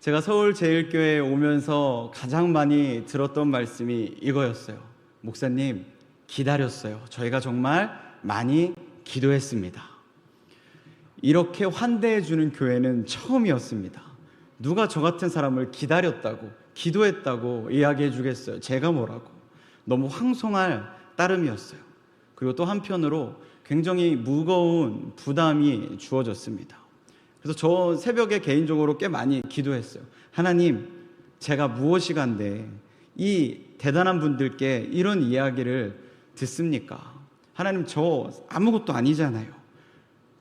제가 서울제일교회에 오면서 가장 많이 들었던 말씀이 이거였어요. 목사님, 기다렸어요. 저희가 정말 많이 기도했습니다. 이렇게 환대해주는 교회는 처음이었습니다. 누가 저 같은 사람을 기다렸다고, 기도했다고 이야기해 주겠어요? 제가 뭐라고. 너무 황송할 따름이었어요. 그리고 또 한편으로 굉장히 무거운 부담이 주어졌습니다. 그래서 저 새벽에 개인적으로 꽤 많이 기도했어요. 하나님, 제가 무엇이간데 이 대단한 분들께 이런 이야기를 듣습니까? 하나님, 저 아무것도 아니잖아요.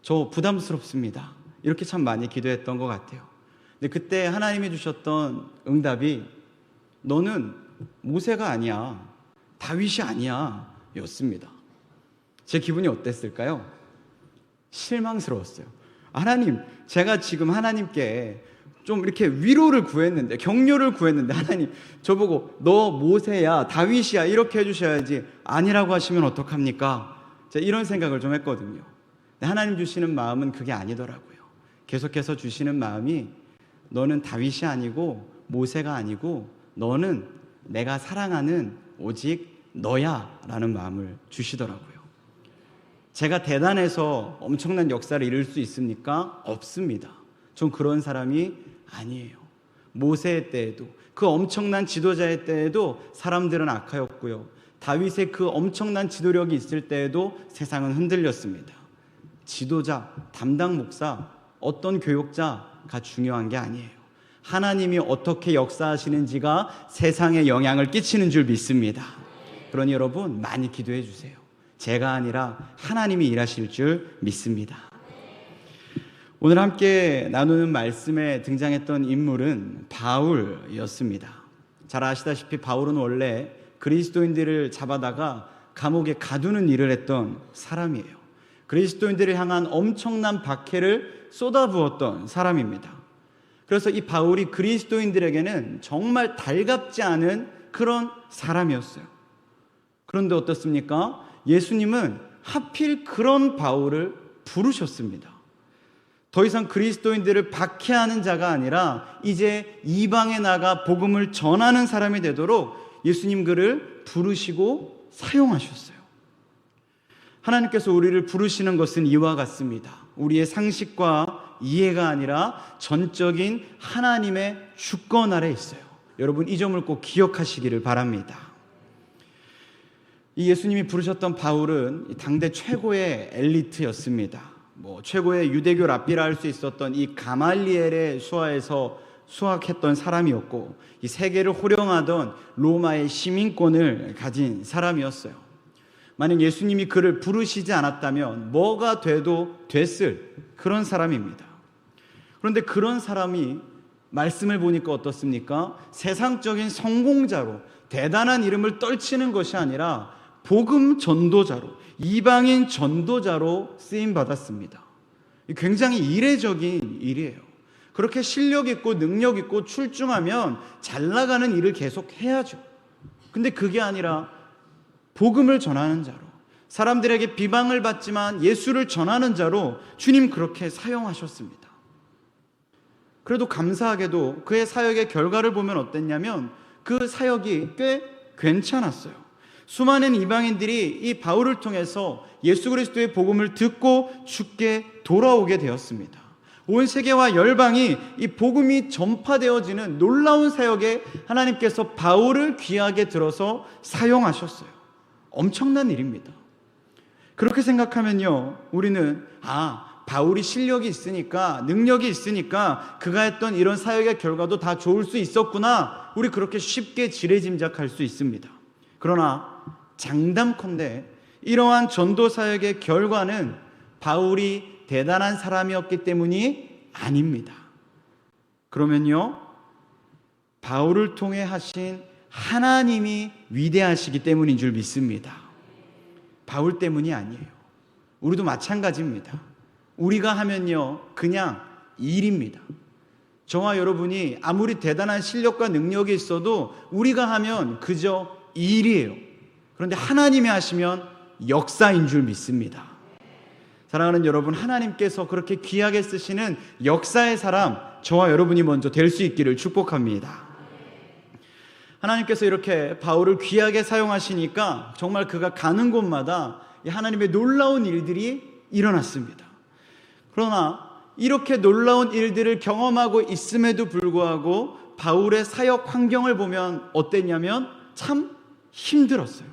저 부담스럽습니다. 이렇게 참 많이 기도했던 것 같아요. 근데 그때 하나님이 주셨던 응답이 너는 모세가 아니야, 다윗이 아니야 였습니다. 제 기분이 어땠을까요? 실망스러웠어요. 하나님, 제가 지금 하나님께 좀 이렇게 위로를 구했는데, 격려를 구했는데, 하나님 저보고 너 모세야, 다윗이야 이렇게 해주셔야지 아니라고 하시면 어떡합니까? 제가 이런 생각을 좀 했거든요. 근데 하나님 주시는 마음은 그게 아니더라고요. 계속해서 주시는 마음이 너는 다윗이 아니고 모세가 아니고 너는 내가 사랑하는 오직 너야 라는 마음을 주시더라고요. 제가 대단해서 엄청난 역사를 이룰 수 있습니까? 없습니다. 전 그런 사람이 아니에요. 모세의 때에도, 그 엄청난 지도자의 때에도 사람들은 악하였고요. 다윗의 그 엄청난 지도력이 있을 때에도 세상은 흔들렸습니다. 지도자, 담당 목사, 어떤 교육자가 중요한 게 아니에요. 하나님이 어떻게 역사하시는지가 세상에 영향을 끼치는 줄 믿습니다. 그러니 여러분, 많이 기도해 주세요. 제가 아니라 하나님이 일하실 줄 믿습니다. 오늘 함께 나누는 말씀에 등장했던 인물은 바울이었습니다. 잘 아시다시피 바울은 원래 그리스도인들을 잡아다가 감옥에 가두는 일을 했던 사람이에요. 그리스도인들을 향한 엄청난 박해를 쏟아부었던 사람입니다. 그래서 이 바울이 그리스도인들에게는 정말 달갑지 않은 그런 사람이었어요. 그런데 어떻습니까? 예수님은 하필 그런 바울을 부르셨습니다. 더 이상 그리스도인들을 박해하는 자가 아니라 이제 이방에 나가 복음을 전하는 사람이 되도록 예수님 그를 부르시고 사용하셨어요. 하나님께서 우리를 부르시는 것은 이와 같습니다. 우리의 상식과 이해가 아니라 전적인 하나님의 주권 아래 있어요. 여러분, 이 점을 꼭 기억하시기를 바랍니다. 이 예수님이 부르셨던 바울은 당대 최고의 엘리트였습니다. 최고의 유대교 랍비라 할 수 있었던 이 가말리엘의 수하에서 수학했던 사람이었고, 이 세계를 호령하던 로마의 시민권을 가진 사람이었어요. 만약 예수님이 그를 부르시지 않았다면 뭐가 돼도 됐을 그런 사람입니다. 그런데 그런 사람이 말씀을 보니까 어떻습니까? 세상적인 성공자로 대단한 이름을 떨치는 것이 아니라 복음 전도자로, 이방인 전도자로 쓰임 받았습니다. 굉장히 이례적인 일이에요. 그렇게 실력 있고 능력 있고 출중하면 잘 나가는 일을 계속 해야죠. 근데 그게 아니라 복음을 전하는 자로, 사람들에게 비방을 받지만 예수를 전하는 자로 주님 그렇게 사용하셨습니다. 그래도 감사하게도 그의 사역의 결과를 보면 어땠냐면 그 사역이 꽤 괜찮았어요. 수많은 이방인들이 이 바울을 통해서 예수 그리스도의 복음을 듣고 주께 돌아오게 되었습니다. 온 세계와 열방이 이 복음이 전파되어지는 놀라운 사역에 하나님께서 바울을 귀하게 들어서 사용하셨어요. 엄청난 일입니다. 그렇게 생각하면요, 우리는 바울이 실력이 있으니까, 능력이 있으니까 그가 했던 이런 사역의 결과도 다 좋을 수 있었구나, 우리 그렇게 쉽게 지레짐작할 수 있습니다. 그러나 장담컨대 이러한 전도 사역의 결과는 바울이 대단한 사람이었기 때문이 아닙니다. 그러면요, 바울을 통해 하신 하나님이 위대하시기 때문인 줄 믿습니다. 바울 때문이 아니에요. 우리도 마찬가지입니다. 우리가 하면요, 그냥 일입니다. 저와 여러분이 아무리 대단한 실력과 능력이 있어도 우리가 하면 그저 일이에요. 그런데 하나님이 하시면 역사인 줄 믿습니다. 사랑하는 여러분, 하나님께서 그렇게 귀하게 쓰시는 역사의 사람, 저와 여러분이 먼저 될 수 있기를 축복합니다. 하나님께서 이렇게 바울을 귀하게 사용하시니까 정말 그가 가는 곳마다 하나님의 놀라운 일들이 일어났습니다. 그러나 이렇게 놀라운 일들을 경험하고 있음에도 불구하고 바울의 사역 환경을 보면 어땠냐면 참 힘들었어요.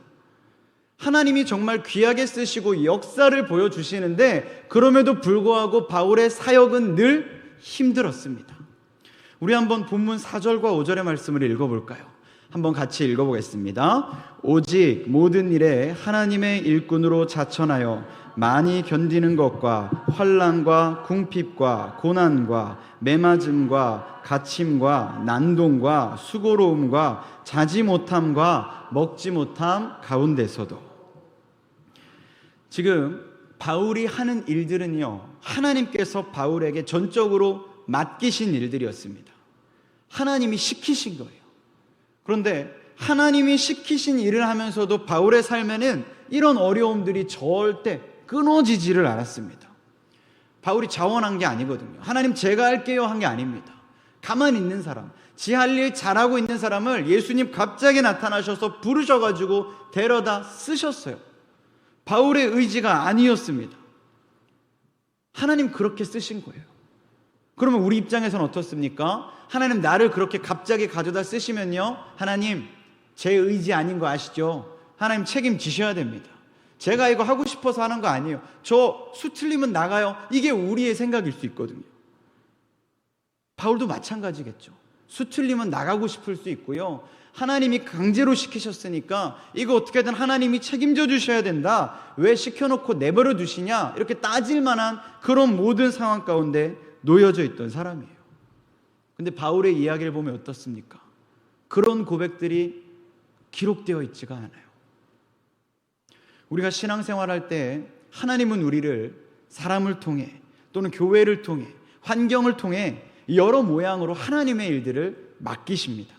하나님이 정말 귀하게 쓰시고 역사를 보여주시는데 그럼에도 불구하고 바울의 사역은 늘 힘들었습니다. 우리 한번 본문 4절과 5절의 말씀을 읽어볼까요? 한번 같이 읽어보겠습니다. 오직 모든 일에 하나님의 일꾼으로 자천하여 많이 견디는 것과 환난과 궁핍과 고난과 매맞음과 갇힘과 난동과 수고로움과 자지 못함과 먹지 못함 가운데서도. 지금 바울이 하는 일들은요, 하나님께서 바울에게 전적으로 맡기신 일들이었습니다. 하나님이 시키신 거예요. 그런데 하나님이 시키신 일을 하면서도 바울의 삶에는 이런 어려움들이 절대 끊어지지를 않았습니다. 바울이 자원한 게 아니거든요. 하나님 제가 할게요 한 게 아닙니다. 가만히 있는 사람, 지 할 일 잘하고 있는 사람을 예수님 갑자기 나타나셔서 부르셔가지고 데려다 쓰셨어요. 바울의 의지가 아니었습니다. 하나님 그렇게 쓰신 거예요. 그러면 우리 입장에서는 어떻습니까? 하나님 나를 그렇게 갑자기 가져다 쓰시면요, 하나님 제 의지 아닌 거 아시죠? 하나님 책임지셔야 됩니다. 제가 이거 하고 싶어서 하는 거 아니에요. 저 수 틀리면 나가요. 이게 우리의 생각일 수 있거든요. 바울도 마찬가지겠죠. 수 틀리면 나가고 싶을 수 있고요. 하나님이 강제로 시키셨으니까 이거 어떻게든 하나님이 책임져 주셔야 된다. 왜 시켜놓고 내버려 두시냐? 이렇게 따질 만한 그런 모든 상황 가운데 놓여져 있던 사람이에요. 근데 바울의 이야기를 보면 어떻습니까? 그런 고백들이 기록되어 있지가 않아요. 우리가 신앙생활할 때 하나님은 우리를 사람을 통해 또는 교회를 통해 환경을 통해 여러 모양으로 하나님의 일들을 맡기십니다.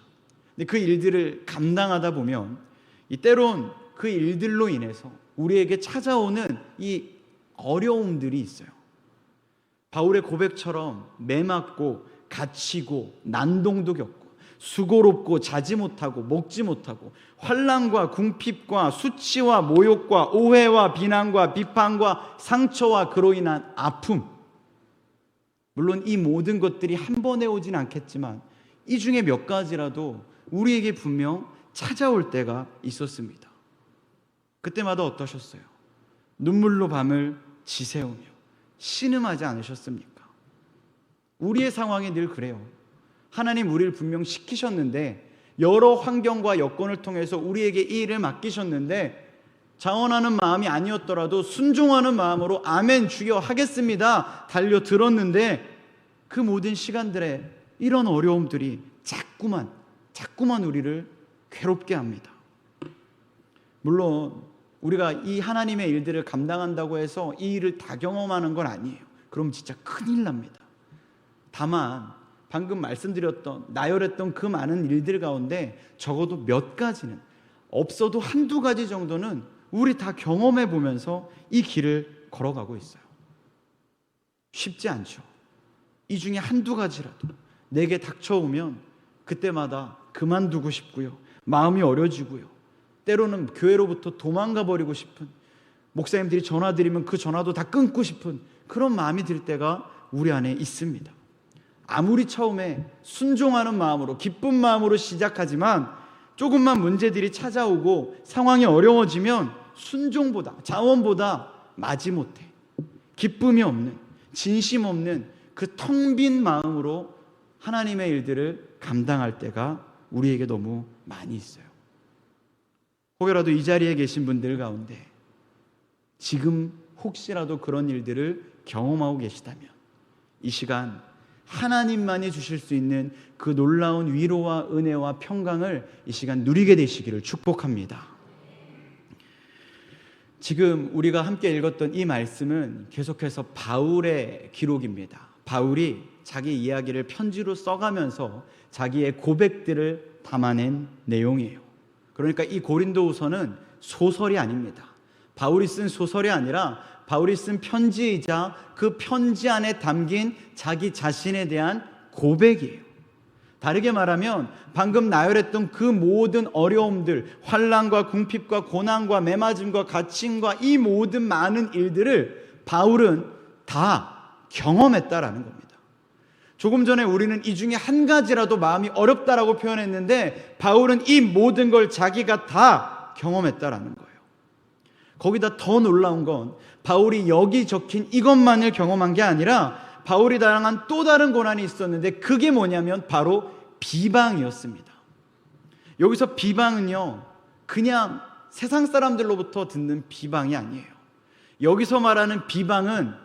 근데 그 일들을 감당하다 보면 때론 그 일들로 인해서 우리에게 찾아오는 이 어려움들이 있어요. 바울의 고백처럼 매맞고 갇히고 난동도 겪고 수고롭고 자지 못하고 먹지 못하고 환난과 궁핍과 수치와 모욕과 오해와 비난과 비판과 상처와 그로 인한 아픔, 물론 이 모든 것들이 한 번에 오진 않겠지만 이 중에 몇 가지라도 우리에게 분명 찾아올 때가 있었습니다. 그때마다 어떠셨어요? 눈물로 밤을 지새우며 신음하지 않으셨습니까? 우리의 상황이 늘 그래요. 하나님 우리를 분명 시키셨는데 여러 환경과 여건을 통해서 우리에게 이 일을 맡기셨는데 자원하는 마음이 아니었더라도 순종하는 마음으로 아멘 주여 하겠습니다 달려들었는데 그 모든 시간들에 이런 어려움들이 자꾸만 우리를 괴롭게 합니다. 물론 우리가 이 하나님의 일들을 감당한다고 해서 이 일을 다 경험하는 건 아니에요. 그럼 진짜 큰일 납니다. 다만 방금 말씀드렸던 나열했던 그 많은 일들 가운데 적어도 몇 가지는, 없어도 한두 가지 정도는 우리 다 경험해 보면서 이 길을 걸어가고 있어요. 쉽지 않죠. 이 중에 한두 가지라도 내게 닥쳐오면 그때마다 그만두고 싶고요, 마음이 어려지고요, 때로는 교회로부터 도망가 버리고 싶은, 목사님들이 전화 드리면 그 전화도 다 끊고 싶은 그런 마음이 들 때가 우리 안에 있습니다. 아무리 처음에 순종하는 마음으로 기쁜 마음으로 시작하지만 조금만 문제들이 찾아오고 상황이 어려워지면 순종보다 자원보다 마지못해 기쁨이 없는, 진심 없는 그 텅 빈 마음으로 하나님의 일들을 감당할 때가 우리에게 너무 많이 있어요. 혹여라도 이 자리에 계신 분들 가운데 지금 혹시라도 그런 일들을 경험하고 계시다면 이 시간 하나님만이 주실 수 있는 그 놀라운 위로와 은혜와 평강을 이 시간 누리게 되시기를 축복합니다. 지금 우리가 함께 읽었던 이 말씀은 계속해서 바울의 기록입니다. 바울이 자기 이야기를 편지로 써가면서 자기의 고백들을 담아낸 내용이에요. 그러니까 이 고린도후서는 소설이 아닙니다. 바울이 쓴 소설이 아니라 바울이 쓴 편지이자 그 편지 안에 담긴 자기 자신에 대한 고백이에요. 다르게 말하면 방금 나열했던 그 모든 어려움들, 환난과 궁핍과 고난과 매맞음과 갇힘과 이 모든 많은 일들을 바울은 다 경험했다라는 겁니다. 조금 전에 우리는 이 중에 한 가지라도 마음이 어렵다라고 표현했는데 바울은 이 모든 걸 자기가 다 경험했다라는 거예요. 거기다 더 놀라운 건 바울이 여기 적힌 이것만을 경험한 게 아니라 바울이 당한 또 다른 고난이 있었는데 그게 뭐냐면 바로 비방이었습니다. 여기서 비방은요, 그냥 세상 사람들로부터 듣는 비방이 아니에요. 여기서 말하는 비방은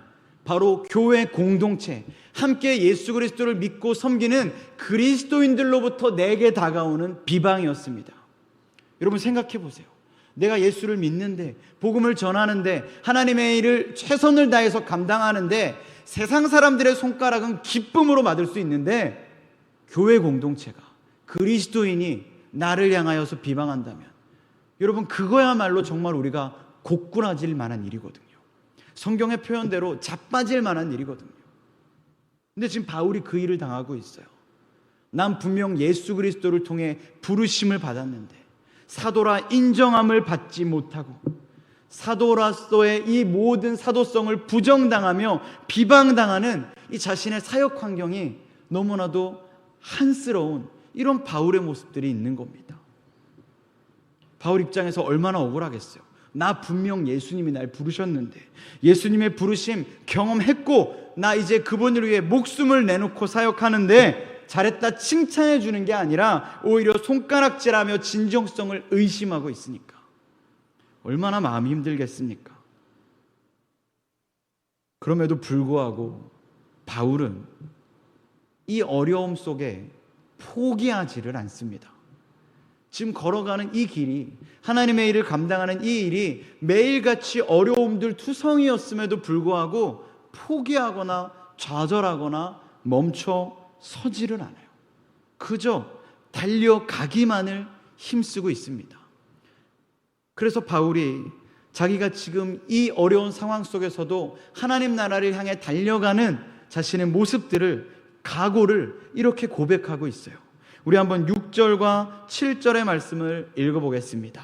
바로 교회 공동체, 함께 예수 그리스도를 믿고 섬기는 그리스도인들로부터 내게 다가오는 비방이었습니다. 여러분 생각해 보세요. 내가 예수를 믿는데, 복음을 전하는데, 하나님의 일을 최선을 다해서 감당하는데 세상 사람들의 손가락은 기쁨으로 받을 수 있는데 교회 공동체가, 그리스도인이 나를 향하여서 비방한다면 여러분 그거야말로 정말 우리가 고꾸라질 만한 일이거든요. 성경의 표현대로 자빠질 만한 일이거든요. 근데 지금 바울이 그 일을 당하고 있어요. 난 분명 예수 그리스도를 통해 부르심을 받았는데 사도라 인정함을 받지 못하고 사도로서의 이 모든 사도성을 부정당하며 비방당하는 이 자신의 사역 환경이 너무나도 한스러운 이런 바울의 모습들이 있는 겁니다. 바울 입장에서 얼마나 억울하겠어요. 나 분명 예수님이 날 부르셨는데 예수님의 부르심 경험했고 나 이제 그분을 위해 목숨을 내놓고 사역하는데 잘했다 칭찬해 주는 게 아니라 오히려 손가락질하며 진정성을 의심하고 있으니까 얼마나 마음이 힘들겠습니까? 그럼에도 불구하고 바울은 이 어려움 속에 포기하지를 않습니다. 지금 걸어가는 이 길이, 하나님의 일을 감당하는 이 일이 매일같이 어려움들 투성이었음에도 불구하고 포기하거나 좌절하거나 멈춰 서지를 않아요. 그저 달려가기만을 힘쓰고 있습니다. 그래서 바울이 자기가 지금 이 어려운 상황 속에서도 하나님 나라를 향해 달려가는 자신의 모습들을, 각오를 이렇게 고백하고 있어요. 우리 한번 6절과 7절의 말씀을 읽어보겠습니다.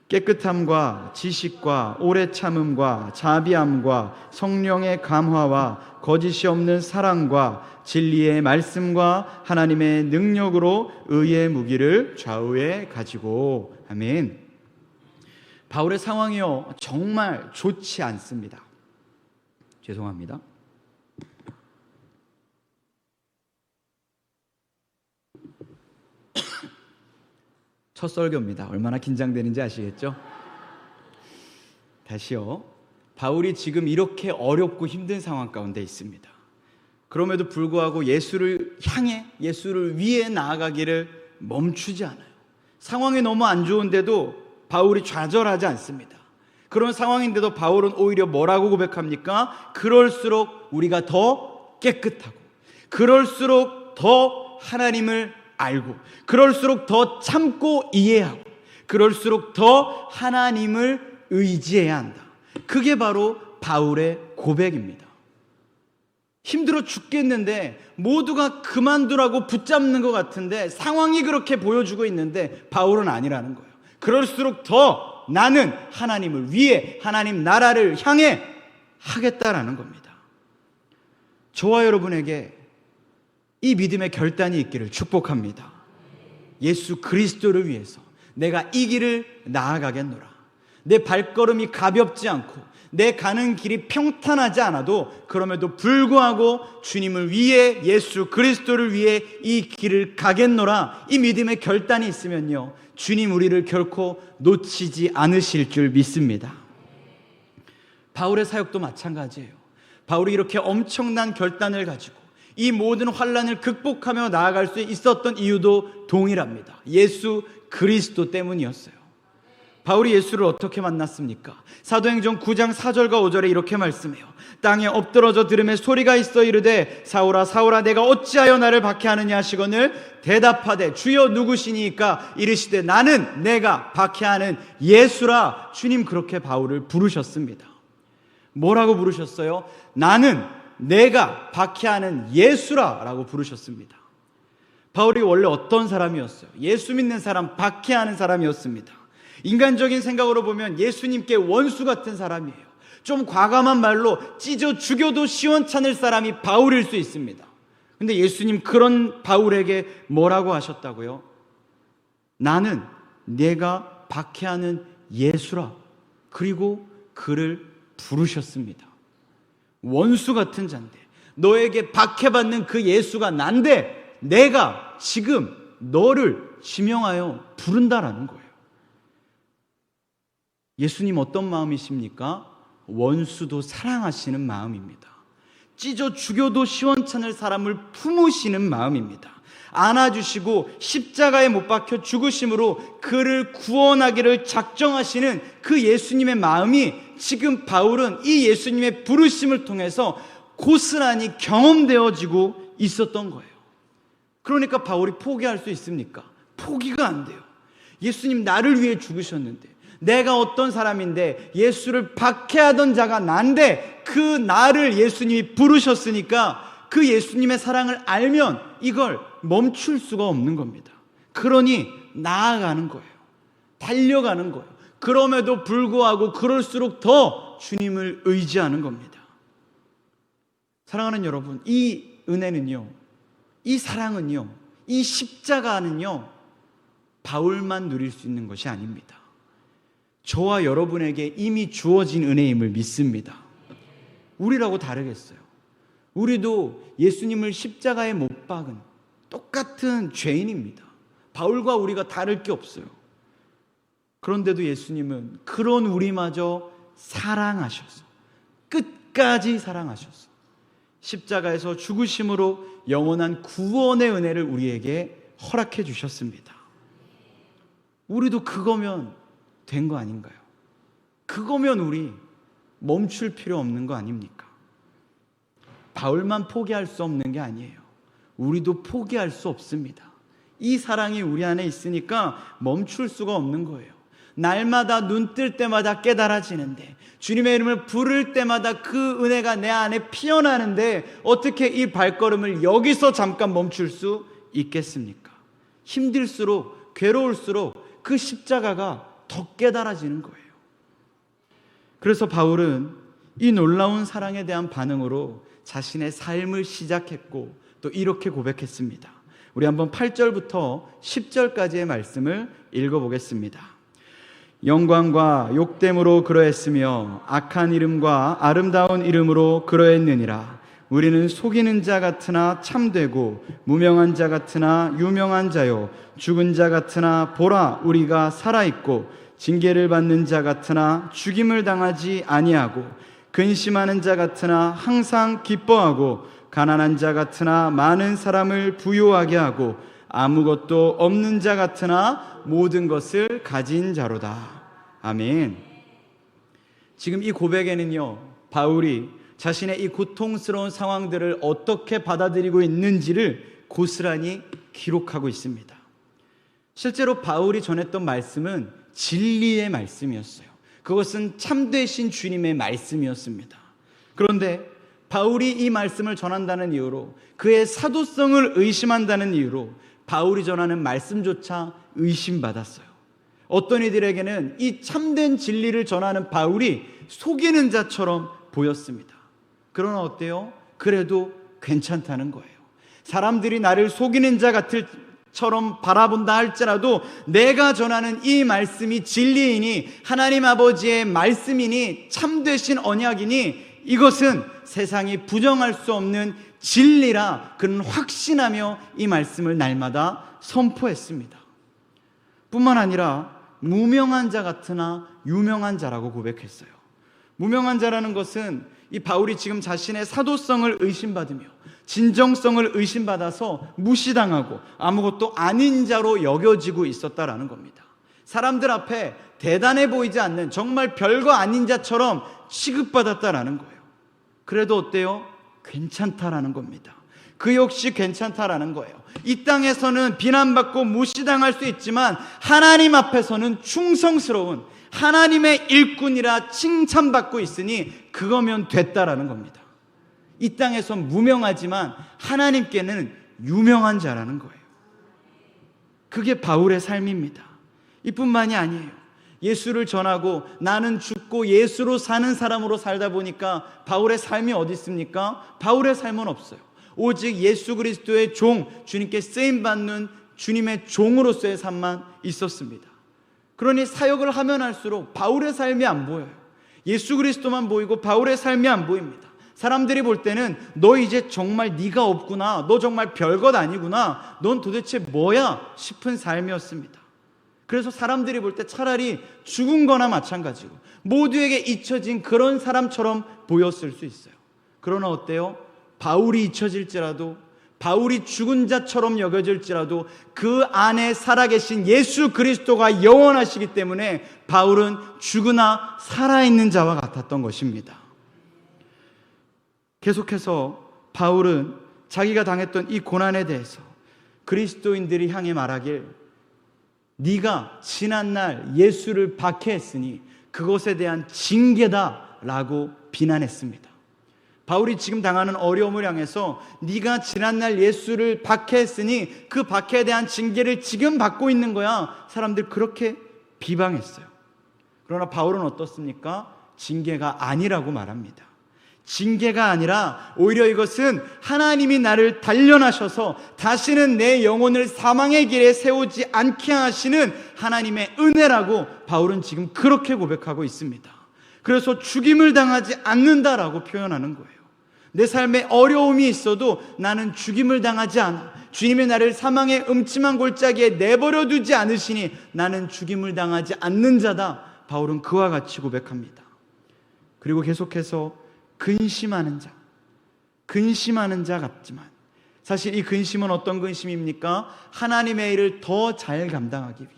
깨끗함과 지식과 오래 참음과 자비함과 성령의 감화와 거짓이 없는 사랑과 진리의 말씀과 하나님의 능력으로 의의 무기를 좌우에 가지고. 아멘. 바울의 상황이요 정말 좋지 않습니다. 죄송합니다. 첫 설교입니다. 얼마나 긴장되는지 아시겠죠? 다시요. 바울이 지금 이렇게 어렵고 힘든 상황 가운데 있습니다. 그럼에도 불구하고 예수를 향해, 예수를 위해 나아가기를 멈추지 않아요. 상황이 너무 안 좋은데도 바울이 좌절하지 않습니다. 그런 상황인데도 바울은 오히려 뭐라고 고백합니까? 그럴수록 우리가 더 깨끗하고, 그럴수록 더 하나님을 알고, 그럴수록 더 참고 이해하고, 그럴수록 더 하나님을 의지해야 한다. 그게 바로 바울의 고백입니다. 힘들어 죽겠는데 모두가 그만두라고 붙잡는 것 같은데 상황이 그렇게 보여주고 있는데 바울은 아니라는 거예요. 그럴수록 더 나는 하나님을 위해, 하나님 나라를 향해 하겠다라는 겁니다. 저와 여러분에게 이 믿음의 결단이 있기를 축복합니다. 예수 그리스도를 위해서 내가 이 길을 나아가겠노라. 내 발걸음이 가볍지 않고 내 가는 길이 평탄하지 않아도 그럼에도 불구하고 주님을 위해, 예수 그리스도를 위해 이 길을 가겠노라. 이 믿음의 결단이 있으면요 주님 우리를 결코 놓치지 않으실 줄 믿습니다. 바울의 사역도 마찬가지예요. 바울이 이렇게 엄청난 결단을 가지고 이 모든 환난을 극복하며 나아갈 수 있었던 이유도 동일합니다. 예수 그리스도 때문이었어요. 바울이 예수를 어떻게 만났습니까? 사도행전 9장 4절과 5절에 이렇게 말씀해요. 땅에 엎드러져 들음에 소리가 있어 이르되 사울아 사울아 내가 어찌하여 나를 박해하느냐 하시거늘 대답하되 주여 누구시니까 이르시되 나는 내가 박해하는 예수라. 주님 그렇게 바울을 부르셨습니다. 뭐라고 부르셨어요? 나는 내가 박해하는 예수라라고 부르셨습니다. 바울이 원래 어떤 사람이었어요? 예수 믿는 사람, 박해하는 사람이었습니다. 인간적인 생각으로 보면 예수님께 원수 같은 사람이에요. 좀 과감한 말로 찢어 죽여도 시원찮을 사람이 바울일 수 있습니다. 근데 예수님 그런 바울에게 뭐라고 하셨다고요? 나는 내가 박해하는 예수라. 그리고 그를 부르셨습니다. 원수 같은 자인데, 너에게 박해받는 그 예수가 난데 내가 지금 너를 지명하여 부른다라는 거예요. 예수님 어떤 마음이십니까? 원수도 사랑하시는 마음입니다. 찢어 죽여도 시원찮을 사람을 품으시는 마음입니다. 안아주시고 십자가에 못 박혀 죽으심으로 그를 구원하기를 작정하시는 그 예수님의 마음이 지금 바울은 이 예수님의 부르심을 통해서 고스란히 경험되어지고 있었던 거예요. 그러니까 바울이 포기할 수 있습니까? 포기가 안 돼요. 예수님 나를 위해 죽으셨는데, 내가 어떤 사람인데 예수를 박해하던 자가 난데 그 나를 예수님이 부르셨으니까 그 예수님의 사랑을 알면 이걸 멈출 수가 없는 겁니다. 그러니 나아가는 거예요. 달려가는 거예요. 그럼에도 불구하고 그럴수록 더 주님을 의지하는 겁니다. 사랑하는 여러분, 이 은혜는요, 이 사랑은요, 이 십자가는요, 바울만 누릴 수 있는 것이 아닙니다. 저와 여러분에게 이미 주어진 은혜임을 믿습니다. 우리라고 다르겠어요? 우리도 예수님을 십자가에 못 박은 똑같은 죄인입니다. 바울과 우리가 다를 게 없어요. 그런데도 예수님은 그런 우리마저 사랑하셔서, 끝까지 사랑하셔서 십자가에서 죽으심으로 영원한 구원의 은혜를 우리에게 허락해 주셨습니다. 우리도 그거면 된 거 아닌가요? 그거면 우리 멈출 필요 없는 거 아닙니까? 바울만 포기할 수 없는 게 아니에요. 우리도 포기할 수 없습니다. 이 사랑이 우리 안에 있으니까 멈출 수가 없는 거예요. 날마다 눈 뜰 때마다 깨달아지는데, 주님의 이름을 부를 때마다 그 은혜가 내 안에 피어나는데 어떻게 이 발걸음을 여기서 잠깐 멈출 수 있겠습니까? 힘들수록, 괴로울수록 그 십자가가 더 깨달아지는 거예요. 그래서 바울은 이 놀라운 사랑에 대한 반응으로 자신의 삶을 시작했고 또 이렇게 고백했습니다. 우리 한번 8절부터 10절까지의 말씀을 읽어보겠습니다. 영광과 욕됨으로 그러했으며 악한 이름과 아름다운 이름으로 그러했느니라. 우리는 속이는 자 같으나 참되고 무명한 자 같으나 유명한 자요, 죽은 자 같으나 보라 우리가 살아있고 징계를 받는 자 같으나 죽임을 당하지 아니하고 근심하는 자 같으나 항상 기뻐하고 가난한 자 같으나 많은 사람을 부요하게 하고 아무것도 없는 자 같으나 모든 것을 가진 자로다. 아멘. 지금 이 고백에는요, 바울이 자신의 이 고통스러운 상황들을 어떻게 받아들이고 있는지를 고스란히 기록하고 있습니다. 실제로 바울이 전했던 말씀은 진리의 말씀이었어요. 그것은 참되신 주님의 말씀이었습니다. 그런데 바울이 이 말씀을 전한다는 이유로, 그의 사도성을 의심한다는 이유로 바울이 전하는 말씀조차 의심받았어요. 어떤 이들에게는 이 참된 진리를 전하는 바울이 속이는 자처럼 보였습니다. 그러나 어때요? 그래도 괜찮다는 거예요. 사람들이 나를 속이는 자 처럼 바라본다 할지라도 내가 전하는 이 말씀이 진리이니, 하나님 아버지의 말씀이니, 참되신 언약이니, 이것은 세상이 부정할 수 없는 진리라 그는 확신하며 이 말씀을 날마다 선포했습니다. 뿐만 아니라 무명한 자 같으나 유명한 자라고 고백했어요. 무명한 자라는 것은 이 바울이 지금 자신의 사도성을 의심받으며 진정성을 의심받아서 무시당하고 아무것도 아닌 자로 여겨지고 있었다라는 겁니다. 사람들 앞에 대단해 보이지 않는, 정말 별거 아닌 자처럼 취급받았다라는 거예요. 그래도 어때요? 괜찮다라는 겁니다. 그 역시 괜찮다라는 거예요. 이 땅에서는 비난받고 무시당할 수 있지만 하나님 앞에서는 충성스러운 하나님의 일꾼이라 칭찬받고 있으니 그거면 됐다라는 겁니다. 이 땅에서 무명하지만 하나님께는 유명한 자라는 거예요. 그게 바울의 삶입니다. 이뿐만이 아니에요. 예수를 전하고 나는 죽고 예수로 사는 사람으로 살다 보니까 바울의 삶이 어디 있습니까? 바울의 삶은 없어요. 오직 예수 그리스도의 종, 주님께 쓰임받는 주님의 종으로서의 삶만 있었습니다. 그러니 사역을 하면 할수록 바울의 삶이 안 보여요. 예수 그리스도만 보이고 바울의 삶이 안 보입니다. 사람들이 볼 때는 너 이제 정말 네가 없구나, 너 정말 별것 아니구나, 넌 도대체 뭐야 싶은 삶이었습니다. 그래서 사람들이 볼 때 차라리 죽은 거나 마찬가지고 모두에게 잊혀진 그런 사람처럼 보였을 수 있어요. 그러나 어때요? 바울이 잊혀질지라도, 바울이 죽은 자처럼 여겨질지라도 그 안에 살아계신 예수 그리스도가 영원하시기 때문에 바울은 죽으나 살아있는 자와 같았던 것입니다. 계속해서 바울은 자기가 당했던 이 고난에 대해서 그리스도인들이 향해 말하길, 네가 지난날 예수를 박해했으니 그것에 대한 징계다 라고 비난했습니다. 바울이 지금 당하는 어려움을 향해서 네가 지난날 예수를 박해했으니 그 박해에 대한 징계를 지금 받고 있는 거야, 사람들 그렇게 비방했어요. 그러나 바울은 어떻습니까? 징계가 아니라고 말합니다. 징계가 아니라 오히려 이것은 하나님이 나를 단련하셔서 다시는 내 영혼을 사망의 길에 세우지 않게 하시는 하나님의 은혜라고 바울은 지금 그렇게 고백하고 있습니다. 그래서 죽임을 당하지 않는다라고 표현하는 거예요. 내 삶에 어려움이 있어도 나는 죽임을 당하지 않아. 주님이 나를 사망의 음침한 골짜기에 내버려 두지 않으시니 나는 죽임을 당하지 않는 자다. 바울은 그와 같이 고백합니다. 그리고 계속해서 근심하는 자 같지만 사실 이 근심은 어떤 근심입니까? 하나님의 일을 더 잘 감당하기 위한,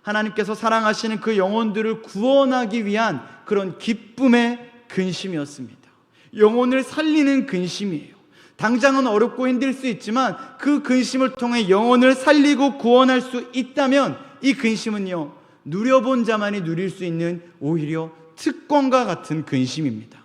하나님께서 사랑하시는 그 영혼들을 구원하기 위한 그런 기쁨의 근심이었습니다. 영혼을 살리는 근심이에요. 당장은 어렵고 힘들 수 있지만 그 근심을 통해 영혼을 살리고 구원할 수 있다면 이 근심은요, 누려본 자만이 누릴 수 있는 오히려 특권과 같은 근심입니다.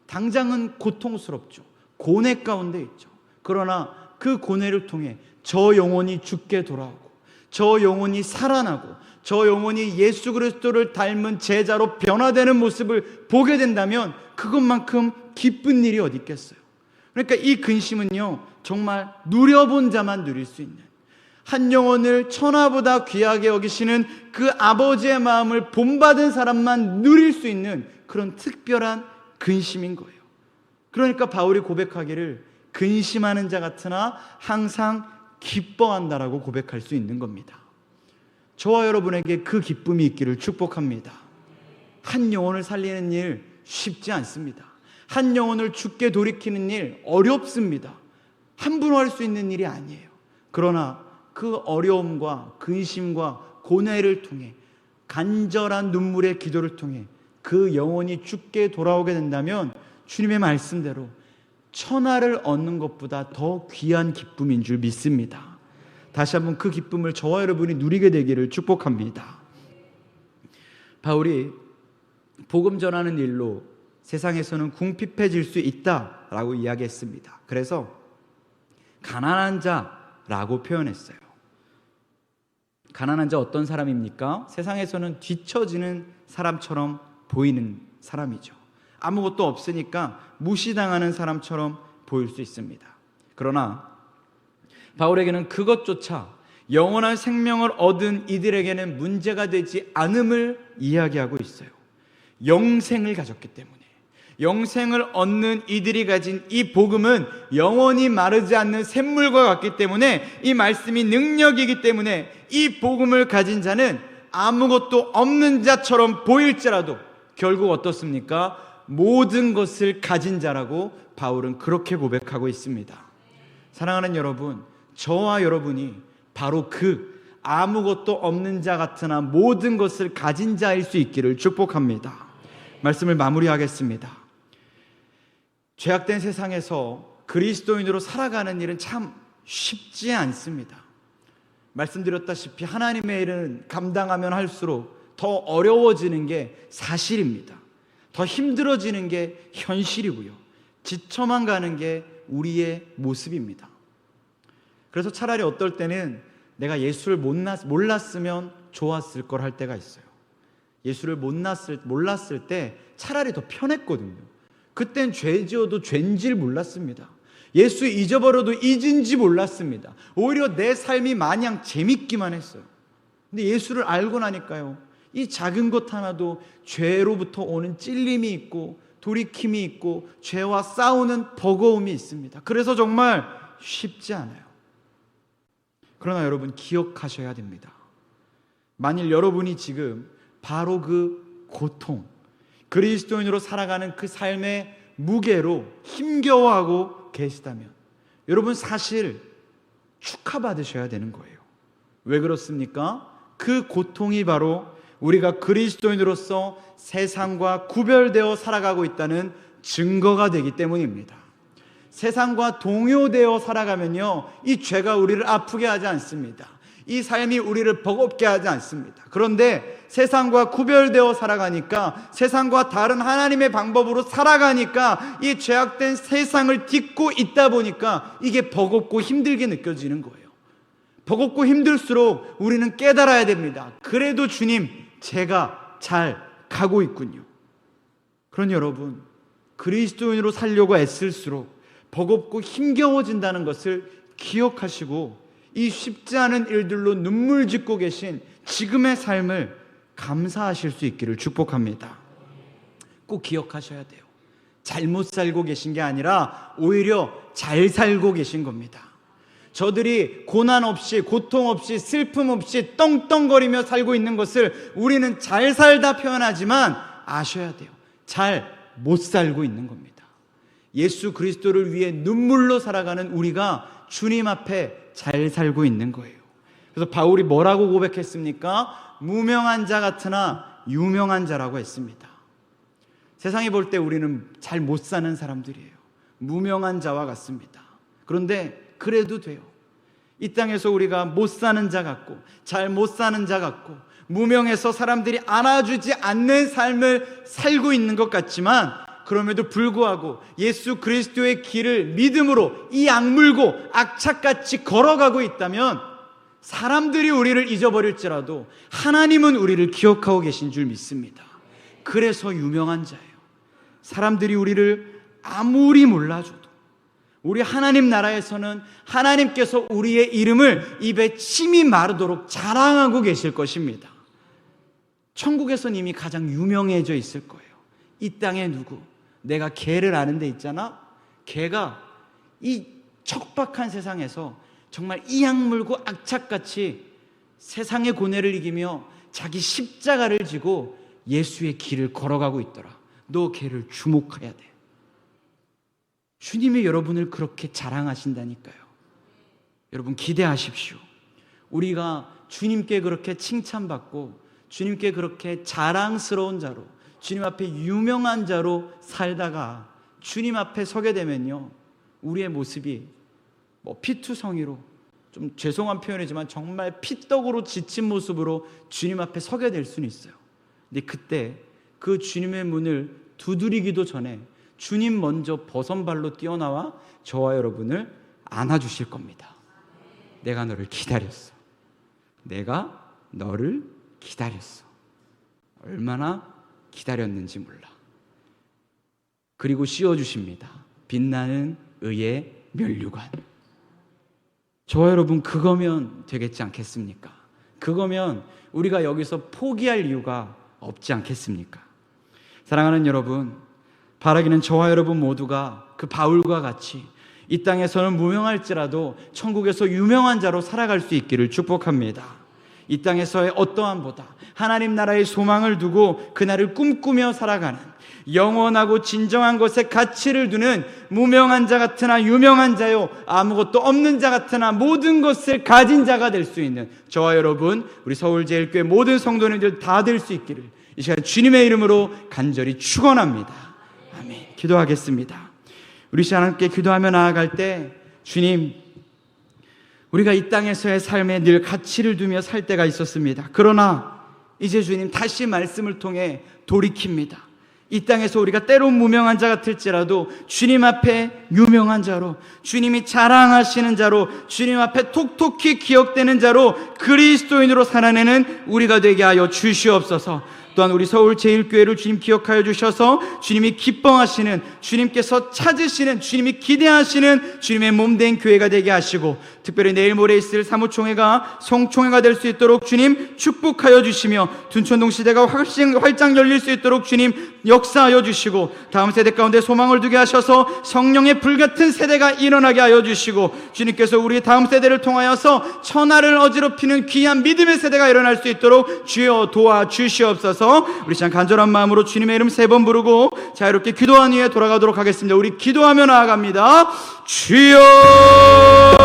당장은 고통스럽죠. 고뇌 가운데 있죠. 그러나 그 고뇌를 통해 저 영혼이 죽게 돌아오고, 저 영혼이 살아나고, 저 영혼이 예수 그리스도를 닮은 제자로 변화되는 모습을 보게 된다면 그것만큼 기쁜 일이 어디 있겠어요. 그러니까 이 근심은요, 정말 누려본 자만 누릴 수 있는, 한 영혼을 천하보다 귀하게 여기시는 그 아버지의 마음을 본받은 사람만 누릴 수 있는 그런 특별한 근심인 거예요. 그러니까 바울이 고백하기를 근심하는 자 같으나 항상 기뻐한다라고 고백할 수 있는 겁니다. 저와 여러분에게 그 기쁨이 있기를 축복합니다. 한 영혼을 살리는 일 쉽지 않습니다. 한 영혼을 죽게 돌이키는 일 어렵습니다. 함부로 할 수 있는 일이 아니에요. 그러나 그 어려움과 근심과 고뇌를 통해, 간절한 눈물의 기도를 통해 그 영혼이 죽게 돌아오게 된다면 주님의 말씀대로 천하를 얻는 것보다 더 귀한 기쁨인 줄 믿습니다. 다시 한번 그 기쁨을 저와 여러분이 누리게 되기를 축복합니다. 바울이 복음 전하는 일로 세상에서는 궁핍해질 수 있다라고 이야기했습니다. 그래서 가난한 자라고 표현했어요. 가난한 자 어떤 사람입니까? 세상에서는 뒤처지는 사람처럼 보이는 사람이죠. 아무것도 없으니까 무시당하는 사람처럼 보일 수 있습니다. 그러나 바울에게는 그것조차 영원한 생명을 얻은 이들에게는 문제가 되지 않음을 이야기하고 있어요. 영생을 가졌기 때문에, 영생을 얻는 이들이 가진 이 복음은 영원히 마르지 않는 샘물과 같기 때문에, 이 말씀이 능력이기 때문에 이 복음을 가진 자는 아무것도 없는 자처럼 보일지라도 결국 어떻습니까? 모든 것을 가진 자라고 바울은 그렇게 고백하고 있습니다. 사랑하는 여러분, 저와 여러분이 바로 그 아무것도 없는 자 같으나 모든 것을 가진 자일 수 있기를 축복합니다. 말씀을 마무리하겠습니다. 죄악된 세상에서 그리스도인으로 살아가는 일은 참 쉽지 않습니다. 말씀드렸다시피 하나님의 일은 감당하면 할수록 더 어려워지는 게 사실입니다. 더 힘들어지는 게 현실이고요. 지쳐만 가는 게 우리의 모습입니다. 그래서 차라리 어떨 때는 내가 예수를 몰랐으면 좋았을 걸 할 때가 있어요. 예수를 몰랐을 때 차라리 더 편했거든요. 그땐 죄 지어도 죄인지를 몰랐습니다. 예수 잊어버려도 잊은지 몰랐습니다. 오히려 내 삶이 마냥 재밌기만 했어요. 근데 예수를 알고 나니까요, 이 작은 것 하나도 죄로부터 오는 찔림이 있고 돌이킴이 있고 죄와 싸우는 버거움이 있습니다. 그래서 정말 쉽지 않아요. 그러나 여러분 기억하셔야 됩니다. 만일 여러분이 지금 바로 그 고통, 그리스도인으로 살아가는 그 삶의 무게로 힘겨워하고 계시다면 여러분 사실 축하받으셔야 되는 거예요. 왜 그렇습니까? 그 고통이 바로 우리가 그리스도인으로서 세상과 구별되어 살아가고 있다는 증거가 되기 때문입니다. 세상과 동요되어 살아가면요, 이 죄가 우리를 아프게 하지 않습니다. 이 삶이 우리를 버겁게 하지 않습니다. 그런데 세상과 구별되어 살아가니까, 세상과 다른 하나님의 방법으로 살아가니까 이 죄악된 세상을 딛고 있다 보니까 이게 버겁고 힘들게 느껴지는 거예요. 버겁고 힘들수록 우리는 깨달아야 됩니다. 그래도 주님, 제가 잘 가고 있군요. 그러니 여러분, 그리스도인으로 살려고 애쓸수록 버겁고 힘겨워진다는 것을 기억하시고 이 쉽지 않은 일들로 눈물 짓고 계신 지금의 삶을 감사하실 수 있기를 축복합니다. 꼭 기억하셔야 돼요. 잘못 살고 계신 게 아니라 오히려 잘 살고 계신 겁니다. 저들이 고난 없이, 고통 없이, 슬픔 없이 떵떵거리며 살고 있는 것을 우리는 잘 살다 표현하지만 아셔야 돼요. 잘 못 살고 있는 겁니다. 예수 그리스도를 위해 눈물로 살아가는 우리가 주님 앞에 잘 살고 있는 거예요. 그래서 바울이 뭐라고 고백했습니까? 무명한 자 같으나 유명한 자라고 했습니다. 세상이 볼 때 우리는 잘 못 사는 사람들이에요. 무명한 자와 같습니다. 그런데 그래도 돼요. 이 땅에서 우리가 못 사는 자 같고 잘 못 사는 자 같고 무명해서 사람들이 안아주지 않는 삶을 살고 있는 것 같지만, 그럼에도 불구하고 예수 그리스도의 길을 믿음으로 이 악물고 악착같이 걸어가고 있다면 사람들이 우리를 잊어버릴지라도 하나님은 우리를 기억하고 계신 줄 믿습니다. 그래서 유명한 자예요. 사람들이 우리를 아무리 몰라줘도 우리 하나님 나라에서는 하나님께서 우리의 이름을 입에 침이 마르도록 자랑하고 계실 것입니다. 천국에서는 이미 가장 유명해져 있을 거예요. 이 땅에 누구, 내가 개를 아는 데 있잖아. 개가 이 척박한 세상에서 정말 이 악물고 악착같이 세상의 고뇌를 이기며 자기 십자가를 지고 예수의 길을 걸어가고 있더라. 너 개를 주목해야 돼. 주님이 여러분을 그렇게 자랑하신다니까요. 여러분 기대하십시오. 우리가 주님께 그렇게 칭찬받고 주님께 그렇게 자랑스러운 자로, 주님 앞에 유명한 자로 살다가 주님 앞에 서게 되면요, 우리의 모습이 피투성이로, 좀 죄송한 표현이지만 정말 피떡으로 지친 모습으로 주님 앞에 서게 될 수는 있어요. 근데 그때 그 주님의 문을 두드리기도 전에 주님 먼저 버선발로 뛰어나와 저와 여러분을 안아주실 겁니다. 내가 너를 기다렸어. 내가 너를 기다렸어. 얼마나 기다렸는지 몰라. 그리고 씌워주십니다. 빛나는 의의 면류관. 저와 여러분, 그거면 되겠지 않겠습니까? 그거면 우리가 여기서 포기할 이유가 없지 않겠습니까? 사랑하는 여러분, 바라기는 저와 여러분 모두가 그 바울과 같이 이 땅에서는 무명할지라도 천국에서 유명한 자로 살아갈 수 있기를 축복합니다. 이 땅에서의 어떠함보다 하나님 나라의 소망을 두고 그날을 꿈꾸며 살아가는, 영원하고 진정한 것에 가치를 두는 무명한 자 같으나 유명한 자요, 아무것도 없는 자 같으나 모든 것을 가진 자가 될 수 있는 저와 여러분, 우리 서울제일교회 모든 성도님들 다 될 수 있기를 이 시간 주님의 이름으로 간절히 축원합니다. 아멘. 기도하겠습니다. 우리 시간 함께 기도하며 나아갈 때, 주님, 우리가 이 땅에서의 삶에 늘 가치를 두며 살 때가 있었습니다. 그러나 이제 주님 다시 말씀을 통해 돌이킵니다. 이 땅에서 우리가 때론 무명한 자 같을지라도 주님 앞에 유명한 자로, 주님이 자랑하시는 자로, 주님 앞에 톡톡히 기억되는 자로, 그리스도인으로 살아내는 우리가 되게 하여 주시옵소서. 또한 우리 서울 제일교회를 주님 기억하여 주셔서 주님이 기뻐하시는, 주님께서 찾으시는, 주님이 기대하시는 주님의 몸된 교회가 되게 하시고, 특별히 내일 모레 있을 사무총회가 성총회가 될 수 있도록 주님 축복하여 주시며, 둔촌동 시대가 활짝 열릴 수 있도록 주님 역사하여 주시고, 다음 세대 가운데 소망을 두게 하셔서 성령의 불같은 세대가 일어나게 하여 주시고, 주님께서 우리 다음 세대를 통하여서 천하를 어지럽히는 귀한 믿음의 세대가 일어날 수 있도록 주여 도와주시옵소서. 우리 시간 간절한 마음으로 주님의 이름 3번 부르고 자유롭게 기도한 후에 돌아가도록 하겠습니다. 우리 기도하며 나아갑니다. 주여